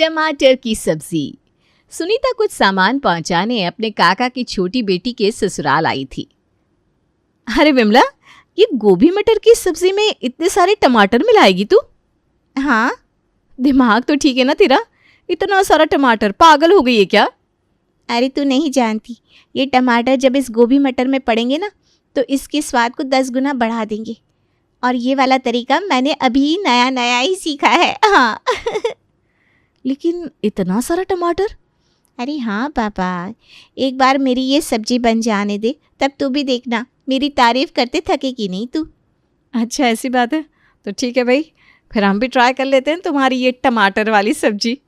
टमाटर की सब्जी। सुनीता कुछ सामान पहुंचाने अपने काका की छोटी बेटी के ससुराल आई थी। अरे विमला, ये गोभी मटर की सब्जी में इतने सारे टमाटर मिलाएगी तू? हाँ, दिमाग तो ठीक है ना तेरा? इतना सारा टमाटर, पागल हो गई है क्या? अरे तू नहीं जानती, ये टमाटर जब इस गोभी मटर में पड़ेंगे ना तो इसके स्वाद को 10 गुना बढ़ा देंगे। और ये वाला तरीका मैंने अभी नया नया ही सीखा है। हाँ। लेकिन इतना सारा टमाटर? अरे हाँ पापा, एक बार मेरी ये सब्जी बन जाने दे, तब तू भी देखना मेरी तारीफ करते थकेगी नहीं तू। अच्छा, ऐसी बात है तो ठीक है भाई, फिर हम भी ट्राई कर लेते हैं तुम्हारी ये टमाटर वाली सब्जी।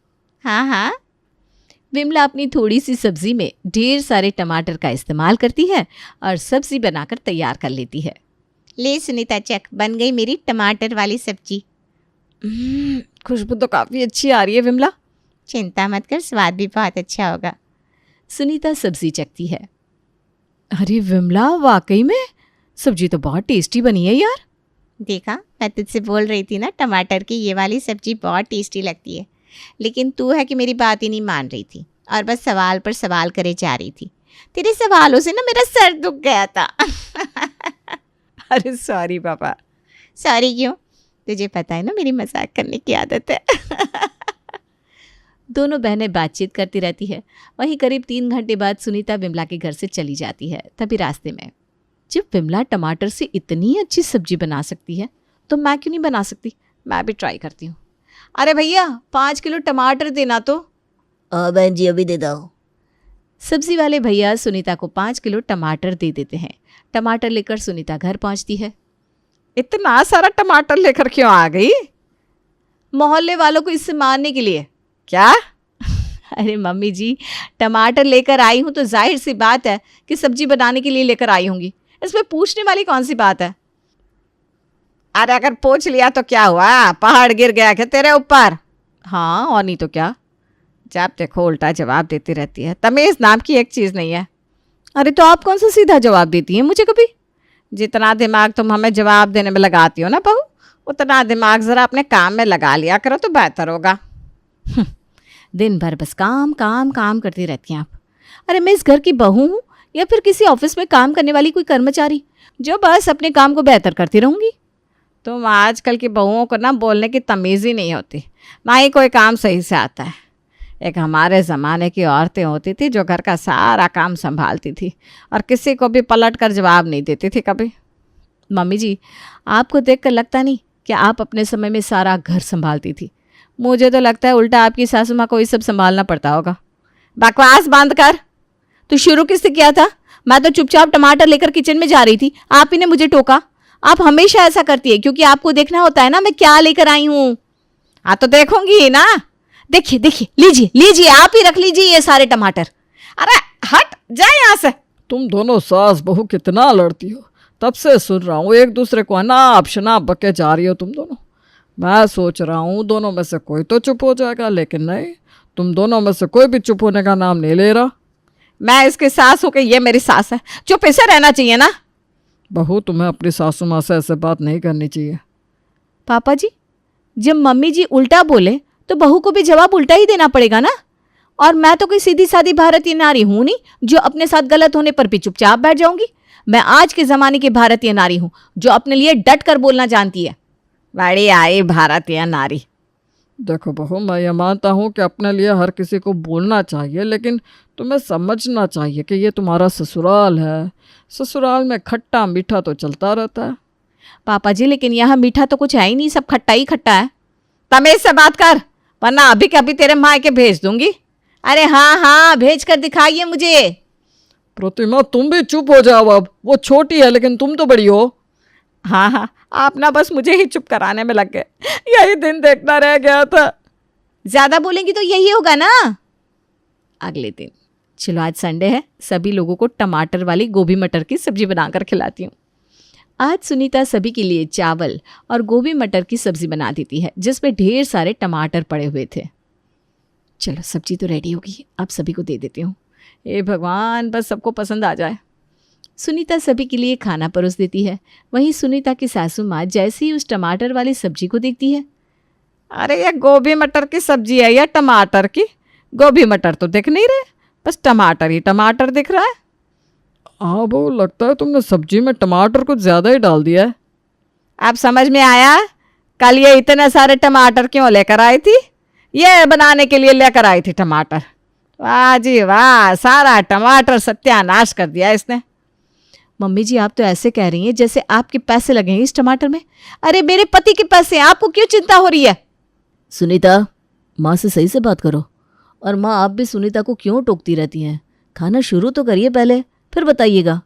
हाँ हाँ। विमला अपनी थोड़ी सी सब्जी में ढेर सारे टमाटर का इस्तेमाल करती है और सब्जी बनाकर तैयार कर लेती है। ले सुनीता, चक, बन गई मेरी टमाटर वाली सब्जी। खुशबू तो काफ़ी अच्छी आ रही है विमला। चिंता मत कर, स्वाद भी बहुत अच्छा होगा। सुनीता सब्जी चखती है। अरे विमला, वाकई में सब्जी तो बहुत टेस्टी बनी है यार। देखा, मैं तुझसे बोल रही थी ना, टमाटर की ये वाली सब्जी बहुत टेस्टी लगती है। लेकिन तू है कि मेरी बात ही नहीं मान रही थी और बस सवाल पर सवाल करे जा रही थी। तेरे सवालों से ना मेरा सर दुख गया था। अरे सॉरी पापा। सॉरी क्यों? तुझे पता है ना मेरी मजाक करने की आदत है। दोनों बहनें बातचीत करती रहती है। वहीं करीब 3 घंटे बाद सुनीता विमला के घर से चली जाती है। तभी रास्ते में, जब विमला टमाटर से इतनी अच्छी सब्जी बना सकती है तो मैं क्यों नहीं बना सकती? मैं भी ट्राई करती हूँ। अरे भैया, 5 किलो टमाटर देना तो। बहन जी, अभी दे दो। सब्जी वाले भैया सुनीता को 5 किलो टमाटर दे देते हैं। टमाटर लेकर सुनीता घर पहुंचती है। इतना सारा टमाटर लेकर क्यों आ गई? मोहल्ले वालों को इससे मारने के लिए। क्या? अरे मम्मी जी, टमाटर लेकर आई हूं तो जाहिर सी बात है कि सब्जी बनाने के लिए लेकर आई होंगी। इसमें पूछने वाली कौन सी बात है? अरे अगर पूछ लिया तो क्या हुआ? पहाड़ गिर गया क्या तेरे ऊपर? हाँ, और नहीं तो क्या। जब देखो उल्टा जवाब देती रहती है। तमीज़ नाम की एक चीज़ नहीं है। अरे तो आप कौन सा सीधा जवाब देती हैं मुझे कभी? जितना दिमाग तुम हमें जवाब देने में लगाती हो ना बहू, उतना दिमाग ज़रा अपने काम में लगा लिया करो तो बेहतर होगा। दिन भर बस काम काम काम करती रहती हैं आप। अरे मैं इस घर की बहू हूँ या फिर किसी ऑफिस में काम करने वाली कोई कर्मचारी जो बस अपने काम को बेहतर करती रहूँगी? तुम आजकल की बहुओं को ना बोलने की तमीज़ ही नहीं होती, ना ही कोई काम सही से आता है। एक हमारे ज़माने की औरतें होती थी जो घर का सारा काम संभालती थी और किसी को भी पलट कर जवाब नहीं देती थी कभी। मम्मी जी, आपको देखकर लगता नहीं कि आप अपने समय में सारा घर संभालती थी। मुझे तो लगता है उल्टा आपकी सासू माँ को ये सब संभालना पड़ता होगा। बकवास बंद कर। तू शुरू किससे किया था? मैं तो चुपचाप टमाटर लेकर किचन में जा रही थी, आप ही ने मुझे टोका। आप हमेशा ऐसा करती है क्योंकि आपको देखना होता है ना मैं क्या लेकर आई हूँ। हाँ तो देखूंगी ही ना। देखिए देखिए, लीजिए लीजिए, आप ही रख लीजिए ये सारे टमाटर। अरे हट जाए यहाँ से। तुम दोनों सास बहू कितना लड़ती हो, तब से सुन रहा हूँ। एक दूसरे को अनाप शनाप बके जा रही हो तुम दोनों। मैं सोच रहा हूँ दोनों में से कोई तो चुप हो जाएगा, लेकिन नहीं, तुम दोनों में से कोई भी चुप होने का नाम नहीं ले रहा। मैं इसकी सास हूँ कि ये मेरी सास है? चुप ऐसे रहना चाहिए ना। बहू, तुम्हें अपनी सासू माँ से ऐसे बात नहीं करनी चाहिए। पापा जी, जब मम्मी जी उल्टा बोले तो बहू को भी जवाब उल्टा ही देना पड़ेगा ना। और मैं तो कोई सीधी सादी भारतीय नारी हूं नहीं जो अपने साथ गलत होने पर भी चुपचाप बैठ जाऊंगी। मैं आज के ज़माने की भारतीय नारी हूं जो अपने लिए डट कर बोलना जानती है। बड़ी आई भारतीय नारी। देखो बहू, मैं ये मानता हूँ कि अपने लिए हर किसी को बोलना चाहिए, लेकिन तुम्हें समझना चाहिए कि ये तुम्हारा ससुराल है। ससुराल में खट्टा मीठा तो चलता रहता है। पापा जी, लेकिन यहाँ मीठा तो कुछ है ही नहीं, सब खट्टा ही खट्टा है। तमीज से बात कर, वरना अभी के अभी तेरे मायके भेज दूंगी। अरे हाँ हाँ, भेज कर दिखाइए मुझे। प्रतिमा, तुम भी चुप हो जाओ अब। वो छोटी है लेकिन तुम तो बड़ी हो। हाँ हाँ, आप ना बस मुझे ही चुप कराने में लग गए। यही दिन देखना रह गया था। ज्यादा बोलेंगी तो यही होगा ना। अगले दिन, चलो आज संडे है, सभी लोगों को टमाटर वाली गोभी मटर की सब्जी बनाकर खिलाती हूँ। आज सुनीता सभी के लिए चावल और गोभी मटर की सब्जी बना देती है जिसमें ढेर सारे टमाटर पड़े हुए थे। चलो सब्जी तो रेडी होगी, अब सभी को दे देती हूँ। हे भगवान, बस सबको पसंद आ जाए। सुनीता सभी के लिए खाना परोस देती है। वहीं सुनीता की सासू माँ जैसे ही उस टमाटर वाली सब्जी को देखती है, अरे ये गोभी मटर की सब्जी है या टमाटर की? गोभी मटर तो दिख नहीं रहे, बस टमाटर ही टमाटर दिख रहा है। हाँ बहू, लगता है तुमने सब्जी में टमाटर कुछ ज़्यादा ही डाल दिया है। अब समझ में आया कल ये इतने सारे टमाटर क्यों लेकर आई थी? ये बनाने के लिए लेकर आई थी टमाटर। वाह जी वाह, सारा टमाटर सत्यानाश कर दिया इसने। मम्मी जी आप तो ऐसे कह रही हैं जैसे आपके पैसे लगे हैं इस टमाटर में। अरे मेरे पति के पैसे हैं, आपको क्यों चिंता हो रही है? सुनीता, माँ से सही से बात करो। और माँ, आप भी सुनीता को क्यों टोकती रहती हैं? खाना शुरू तो करिए पहले, फिर बताइएगा।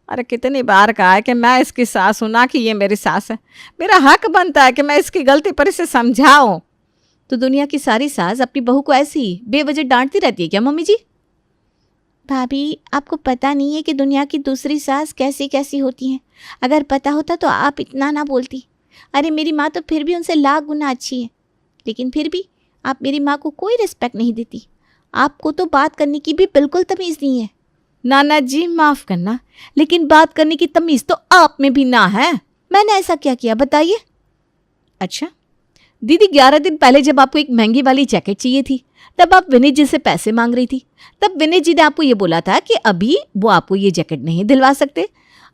अरे कितनी बार कहा है कि मैं इसकी सास हूं, ना कि ये मेरी सास है। मेरा हक बनता है कि मैं इसकी गलती पर इसे समझाऊं। तो दुनिया की सारी सास अपनी बहू को ऐसी ही बेवजह डांटती रहती है क्या मम्मी जी? भाभी, आपको पता नहीं है कि दुनिया की दूसरी सास कैसी कैसी होती हैं। अगर पता होता तो आप इतना ना बोलती। अरे मेरी माँ तो फिर भी उनसे लाख गुना अच्छी है, लेकिन फिर भी आप मेरी माँ को कोई रिस्पेक्ट नहीं देती। आपको तो बात करने की भी बिल्कुल तमीज़ नहीं है। नाना जी माफ़ करना, लेकिन बात करने की तमीज़ तो आप में भी ना है। मैंने ऐसा क्या किया बताइए? अच्छा दीदी, 11 दिन पहले जब आपको एक महंगी वाली जैकेट चाहिए थी, तब आप विनीत जी से पैसे मांग रही थी। तब विनीत जी ने आपको ये बोला था कि अभी वो आपको ये जैकेट नहीं दिलवा सकते,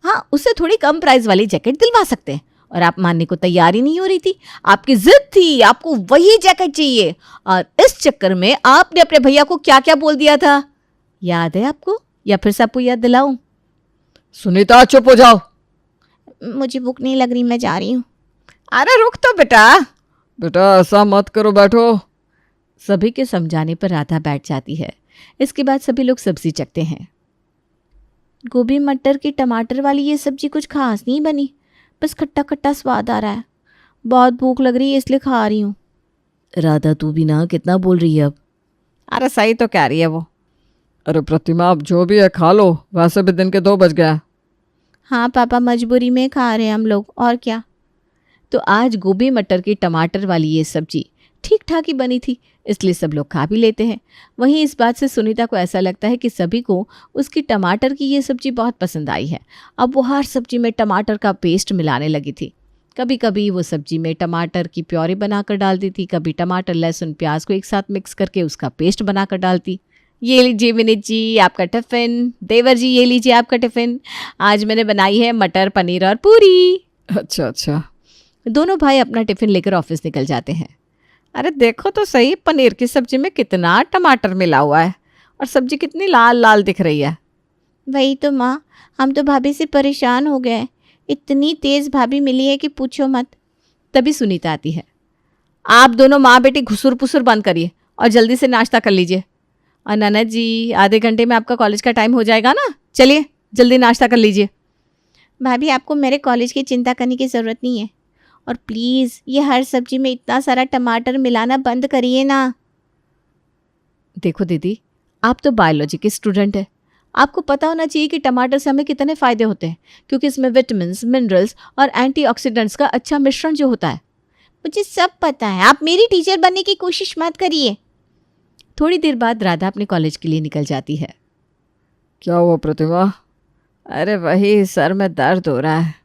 हाँ उससे थोड़ी कम प्राइस वाली जैकेट दिलवा सकते हैं। और आप मानने को तैयार ही नहीं हो रही थी। आपकी जिद थी, आपको वही जैकेट चाहिए। और इस चक्कर में आपने अपने भैया को क्या क्या बोल दिया था, याद है आपको? या फिर से आपको याद दिलाऊं? सुनीता चुप हो जाओ। मुझे भूख नहीं लग रही, मैं जा रही हूँ। अरे रुक तो बेटा। बेटा ऐसा मत करो, बैठो। सभी के समझाने पर राधा बैठ जाती है। इसके बाद सभी लोग सब्जी चखते हैं। गोभी मटर की टमाटर वाली ये सब्जी कुछ खास नहीं बनी, बस खट्टा खट्टा स्वाद आ रहा है। बहुत भूख लग रही है इसलिए खा रही हूँ। राधा, तू भी ना कितना बोल रही है अब। अरे सही तो कह रही है वो। अरे प्रतिमा, अब जो भी है खा लो, वैसे भी दिन के 2 बज गया। हाँ पापा, मजबूरी में खा रहे हैं हम लोग, और क्या। तो आज गोभी मटर की टमाटर वाली ये सब्जी ठीक ठाक ही बनी थी, इसलिए सब लोग खा भी लेते हैं। वहीं इस बात से सुनीता को ऐसा लगता है कि सभी को उसकी टमाटर की ये सब्जी बहुत पसंद आई है। अब वो हर सब्जी में टमाटर का पेस्ट मिलाने लगी थी। कभी कभी वो सब्जी में टमाटर की प्योरी बनाकर डालती थी, कभी टमाटर लहसुन प्याज को एक साथ मिक्स करके उसका पेस्ट बनाकर डालती। ये लीजिए विनीत जी आपका टिफ़िन, देवर जी ये लीजिए आपका टिफ़िन। आज मैंने बनाई है मटर पनीर और पूरी। अच्छा अच्छा। दोनों भाई अपना टिफ़िन लेकर ऑफिस निकल जाते हैं। अरे देखो तो सही, पनीर की सब्जी में कितना टमाटर मिला हुआ है और सब्जी कितनी लाल लाल दिख रही है। वही तो माँ, हम तो भाभी से परेशान हो गए। इतनी तेज़ भाभी मिली है कि पूछो मत। तभी सुनीता आती है। आप दोनों माँ बेटी घुसुर पुसुर बंद करिए और जल्दी से नाश्ता कर लीजिए। और ननद जी, आधे घंटे में आपका कॉलेज का टाइम हो जाएगा ना, चलिए जल्दी नाश्ता कर लीजिए। भाभी, आपको मेरे कॉलेज की चिंता करने की ज़रूरत नहीं है। और प्लीज़ ये हर सब्जी में इतना सारा टमाटर मिलाना बंद करिए ना। देखो दीदी, आप तो बायोलॉजी के स्टूडेंट हैं, आपको पता होना चाहिए कि टमाटर से हमें कितने फ़ायदे होते हैं, क्योंकि इसमें विटामिन्स, मिनरल्स और एंटीऑक्सीडेंट्स का अच्छा मिश्रण जो होता है। मुझे सब पता है, आप मेरी टीचर बनने की कोशिश मत करिए। थोड़ी देर बाद राधा अपने कॉलेज के लिए निकल जाती है। क्या हुआ प्रतिमा? अरे वही, सर में दर्द हो रहा है।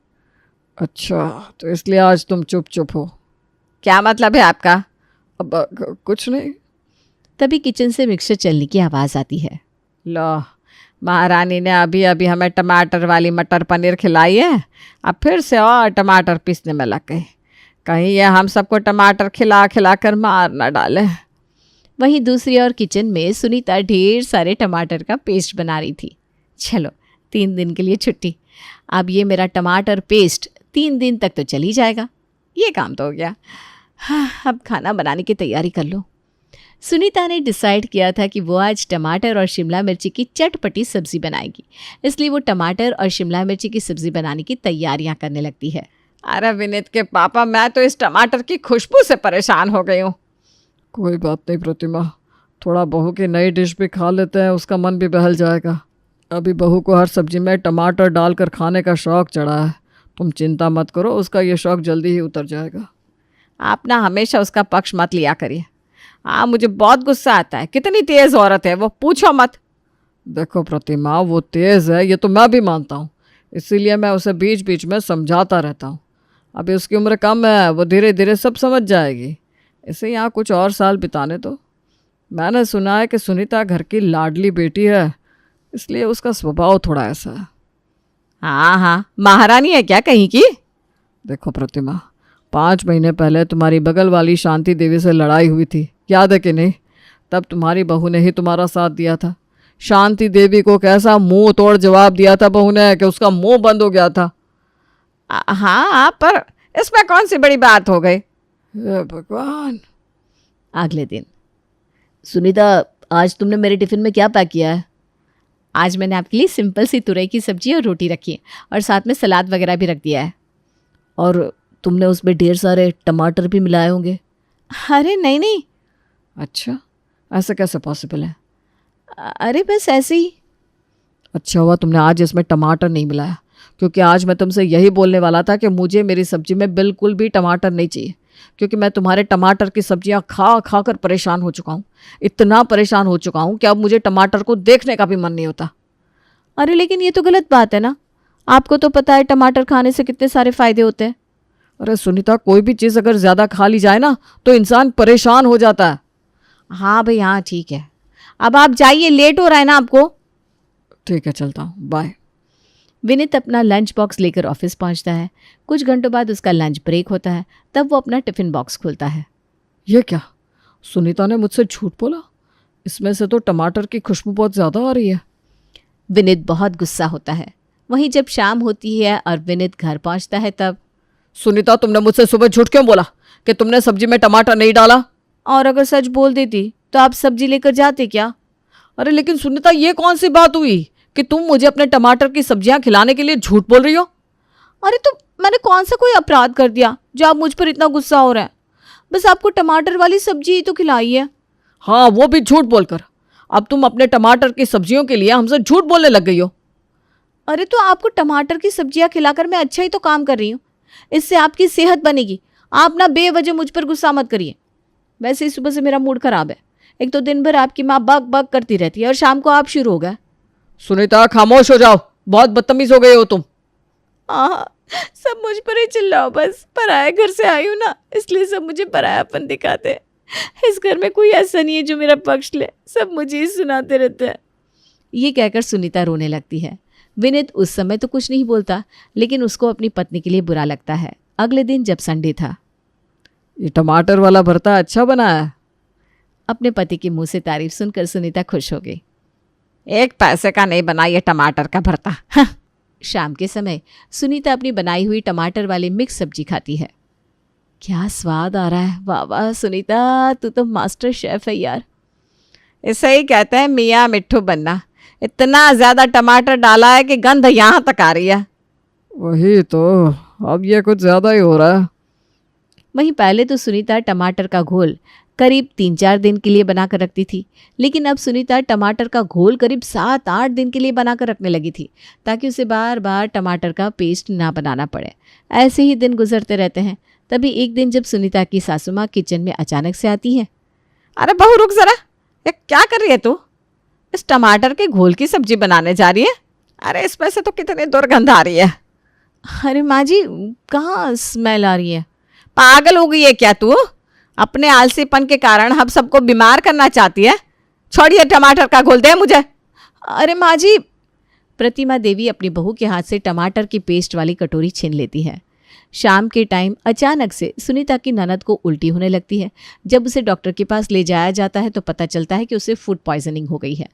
अच्छा, तो इसलिए आज तुम चुप चुप हो? क्या मतलब है आपका? अब कुछ नहीं। तभी किचन से मिक्सर चलने की आवाज़ आती है। लो, महारानी ने अभी अभी हमें टमाटर वाली मटर पनीर खिलाई है, अब फिर से और टमाटर पीसने में लग गई। कहीं ये हम सबको टमाटर खिला खिला कर मार न डाले। वहीं दूसरी ओर किचन में सुनीता ढेर सारे टमाटर का पेस्ट बना रही थी। चलो 3 दिन के लिए छुट्टी। अब ये मेरा टमाटर पेस्ट 3 दिन तक तो चल ही जाएगा। ये काम तो हो गया। हाँ, अब खाना बनाने की तैयारी कर लो। सुनीता ने डिसाइड किया था कि वो आज टमाटर और शिमला मिर्ची की चटपटी सब्ज़ी बनाएगी, इसलिए वो टमाटर और शिमला मिर्ची की सब्ज़ी बनाने की तैयारियां करने लगती है। अरे विनीत के पापा, मैं तो इस टमाटर की खुशबू से परेशान हो गई हूँ। कोई बात नहीं प्रतिमा, थोड़ा बहू की नई डिश भी खा लेते हैं, उसका मन भी बहल जाएगा। अभी बहू को हर सब्जी में टमाटर डालकर खाने का शौक़ चढ़ा है। तुम चिंता मत करो, उसका ये शौक़ जल्दी ही उतर जाएगा। आप ना हमेशा उसका पक्ष मत लिया करिए। हाँ, मुझे बहुत गुस्सा आता है। कितनी तेज़ औरत है वो, पूछो मत। देखो प्रतिमा, वो तेज़ है ये तो मैं भी मानता हूँ, इसीलिए मैं उसे बीच बीच में समझाता रहता हूँ। अभी उसकी उम्र कम है, वो धीरे धीरे सब समझ जाएगी। इसे यहाँ कुछ और साल बिताने दो। मैंने सुना है कि सुनीता घर की लाडली बेटी है, इसलिए उसका स्वभाव थोड़ा ऐसा है। हाँ हाँ, महारानी है क्या कहीं की? देखो प्रतिमा, 5 महीने पहले तुम्हारी बगल वाली शांति देवी से लड़ाई हुई थी, याद है कि नहीं? तब तुम्हारी बहू ने ही तुम्हारा साथ दिया था। शांति देवी को कैसा मुंह तोड़ जवाब दिया था बहू ने कि उसका मुंह बंद हो गया था। हाँ, पर इसमें कौन सी बड़ी बात हो गई? हे भगवान। अगले दिन, सुनीता आज तुमने मेरे टिफ़िन में क्या पैक किया है? आज मैंने आपके लिए सिंपल सी तुरई की सब्जी और रोटी रखी है और साथ में सलाद वगैरह भी रख दिया है। और तुमने उसमें ढेर सारे टमाटर भी मिलाए होंगे। अरे नहीं नहीं, अच्छा, ऐसे कैसे पॉसिबल है? अरे बस ऐसे ही। अच्छा हुआ तुमने आज इसमें टमाटर नहीं मिलाया, क्योंकि आज मैं तुमसे यही बोलने वाला था कि मुझे मेरी सब्जी में बिल्कुल भी टमाटर नहीं चाहिए, क्योंकि मैं तुम्हारे टमाटर की सब्जियां खा खा कर परेशान हो चुका हूँ। इतना परेशान हो चुका हूँ कि अब मुझे टमाटर को देखने का भी मन नहीं होता। अरे लेकिन ये तो गलत बात है ना, आपको तो पता है टमाटर खाने से कितने सारे फायदे होते हैं। अरे सुनीता, कोई भी चीज़ अगर ज़्यादा खा ली जाए ना तो इंसान परेशान हो जाता है। हाँ भाई हाँ, ठीक है, अब आप जाइए, लेट हो रहा है ना आपको। ठीक है, चलता हूँ, बाय। विनीत अपना लंच बॉक्स लेकर ऑफिस पहुंचता है। कुछ घंटों बाद उसका लंच ब्रेक होता है, तब वो अपना टिफ़िन बॉक्स खोलता है। ये क्या, सुनीता ने मुझसे झूठ बोला? इसमें से तो टमाटर की खुशबू बहुत ज़्यादा आ रही है। विनीत बहुत गुस्सा होता है। वहीं जब शाम होती है और विनीत घर पहुंचता है तब, सुनीता, तुमने मुझसे सुबह झूठ क्यों बोला कि तुमने सब्जी में टमाटर नहीं डाला? और अगर सच बोल देती तो आप सब्जी लेकर जाते क्या? अरे लेकिन सुनीता, ये कौन सी बात हुई कि तुम मुझे अपने टमाटर की सब्जियां खिलाने के लिए झूठ बोल रही हो? अरे तो मैंने कौन सा कोई अपराध कर दिया जो आप मुझ पर इतना गुस्सा हो रहे हैं? बस आपको टमाटर वाली सब्जी ही तो खिलाई है। हाँ, वो भी झूठ बोलकर। अब तुम अपने टमाटर की सब्जियों के लिए हमसे झूठ बोलने लग गई हो। अरे तो आपको टमाटर की सब्जियां खिलाकर मैं अच्छा ही तो काम कर रही हूँ, इससे आपकी सेहत बनेगी। आप ना बेवजह मुझ पर गुस्सा मत करिए। वैसे ही सुबह से मेरा मूड खराब है। एक तो दिन भर आपकी माँ बक बक करती रहती है और शाम को आप शुरू हो गए। सुनीता, खामोश हो जाओ, बहुत बदतमीज हो गए हो तुम। हाँ, सब मुझ पर ही चिल्लाओ बस। पराया घर से आई हूँ ना, इसलिए सब मुझे परायापन दिखाते हैं। इस घर में कोई ऐसा नहीं है जो मेरा पक्ष ले, सब मुझे ही सुनाते रहते हैं। ये कहकर सुनीता रोने लगती है। विनीत उस समय तो कुछ नहीं बोलता, लेकिन उसको अपनी पत्नी के लिए बुरा लगता है। अगले दिन जब संडे था, ये टमाटर वाला भरता अच्छा बना है। अपने पति के मुंह से तारीफ सुनकर सुनीता खुश हो गई। 1 पैसे का नहीं बना ये टमाटर का भरता। हाँ। शाम के समय सुनीता अपनी बनाई हुई टमाटर वाली मिक्स सब्जी खाती है। क्या स्वाद आ रहा है, वाह वाह सुनीता, तू तो मास्टर शेफ है यार। इसे ही कहते हैं मियाँ मिट्ठू बनना। इतना ज़्यादा टमाटर डाला है कि गंध यहाँ तक आ रही है। वही तो, अब ये कुछ ज़्यादा ही हो रहा है। वहीं पहले तो सुनीता टमाटर का घोल करीब 3-4 दिन के लिए बनाकर रखती थी, लेकिन अब सुनीता टमाटर का घोल करीब 7-8 दिन के लिए बनाकर रखने लगी थी, ताकि उसे बार बार टमाटर का पेस्ट ना बनाना पड़े। ऐसे ही दिन गुजरते रहते हैं। तभी एक दिन जब सुनीता की सासू माँ किचन में अचानक से आती है। अरे बहू रुक जरा, ये क्या कर रही है तू? इस टमाटर के घोल की सब्जी बनाने जा रही है? अरे इसमें से तो कितनी दुर्गंध आ रही है। अरे माँ जी, कहाँ स्मेल आ रही है? पागल हो गई है क्या तू? अपने आलसीपन के कारण हम सबको बीमार करना चाहती है। छोड़िए, टमाटर का घोल दे मुझे। अरे माँ जी। प्रतिमा देवी अपनी बहू के हाथ से टमाटर की पेस्ट वाली कटोरी छीन लेती है। शाम के टाइम अचानक से सुनीता की ननद को उल्टी होने लगती है। जब उसे डॉक्टर के पास ले जाया जाता है तो पता चलता है कि उसे फूड पॉइजनिंग हो गई है।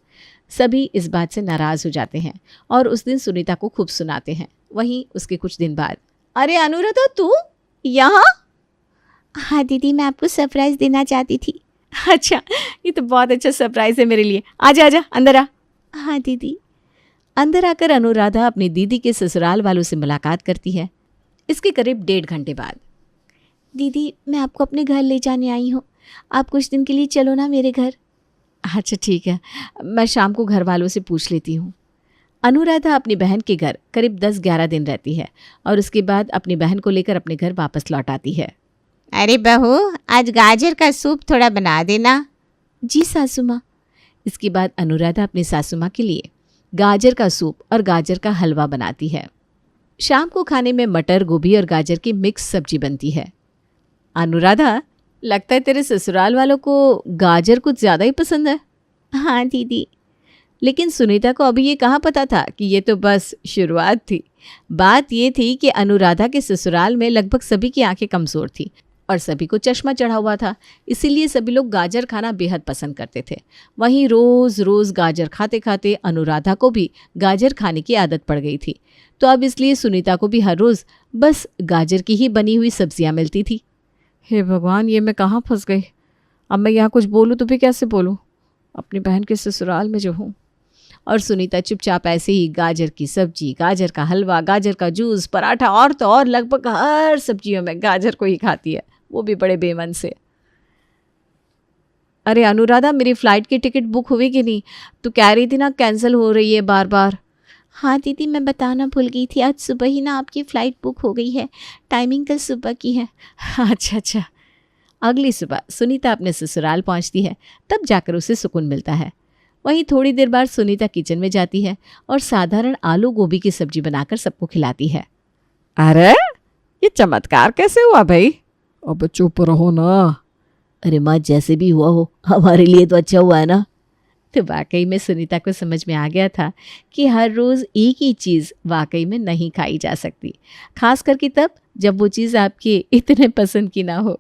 सभी इस बात से नाराज़ हो जाते हैं और उस दिन सुनीता को खूब सुनाते हैं। वहीं उसके कुछ दिन बाद, अरे अनुराधा, तू यहाँ? हाँ दीदी, मैं आपको सरप्राइज़ देना चाहती थी। अच्छा, ये तो बहुत अच्छा सरप्राइज़ है मेरे लिए। आजा आजा, अंदर आ। हाँ दीदी। अंदर आकर अनुराधा अपनी दीदी के ससुराल वालों से मुलाकात करती है। इसके करीब 1.5 घंटे बाद, दीदी मैं आपको अपने घर ले जाने आई हूँ, आप कुछ दिन के लिए चलो ना मेरे घर। अच्छा ठीक है, मैं शाम को घर वालों से पूछ लेती हूँ। अनुराधा अपनी बहन के घर करीब 10-11 दिन रहती है और उसके बाद अपनी बहन को लेकर अपने घर वापस लौट आती है। अरे बहू, आज गाजर का सूप थोड़ा बना देना। जी सासू माँ। इसके बाद अनुराधा अपनी सासू माँ के लिए गाजर का सूप और गाजर का हलवा बनाती है। शाम को खाने में मटर, गोभी और गाजर की मिक्स सब्जी बनती है। अनुराधा, लगता है तेरे ससुराल वालों को गाजर कुछ ज़्यादा ही पसंद है। हाँ दीदी। लेकिन सुनीता को अभी ये कहाँ पता था कि ये तो बस शुरुआत थी। बात ये थी कि अनुराधा के ससुराल में लगभग सभी की आंखें कमज़ोर थी और सभी को चश्मा चढ़ा हुआ था, इसीलिए सभी लोग गाजर खाना बेहद पसंद करते थे। वहीं रोज़ रोज़ गाजर खाते खाते अनुराधा को भी गाजर खाने की आदत पड़ गई थी, तो अब इसलिए सुनीता को भी हर रोज़ बस गाजर की ही बनी हुई सब्जियां मिलती थी। हे भगवान, ये मैं कहाँ फंस गई। अब मैं यहाँ कुछ बोलूँ तो भी कैसे बोलूँ, अपनी बहन के ससुराल में जो हूँ। और सुनीता चुपचाप ऐसे ही गाजर की सब्जी, गाजर का हलवा, गाजर का जूस, पराठा और तो और लगभग हर सब्जियों में गाजर को ही खाती है, वो भी बड़े बेमन से। अरे अनुराधा, मेरी फ़्लाइट की टिकट बुक हुई कि नहीं? तू कह रही थी ना कैंसिल हो रही है बार बार। हाँ दीदी, मैं बताना भूल गई थी, आज सुबह ही ना आपकी फ़्लाइट बुक हो गई है। टाइमिंग कल सुबह की है। अच्छा। अगली सुबह सुनीता अपने ससुराल पहुंचती है, तब जाकर उसे सुकून मिलता है। वहीं थोड़ी देर बाद सुनीता किचन में जाती है और साधारण आलू गोभी की सब्जी बनाकर सबको खिलाती है। अरे ये चमत्कार कैसे हुआ भाई? अब चुप रहो ना। अरे माँ, जैसे भी हुआ हो हमारे लिए तो अच्छा हुआ है ना। तो वाकई में सुनीता को समझ में आ गया था कि हर रोज़ एक ही चीज़ वाकई में नहीं खाई जा सकती, खास करके तब जब वो चीज़ आपके इतने पसंद की ना हो।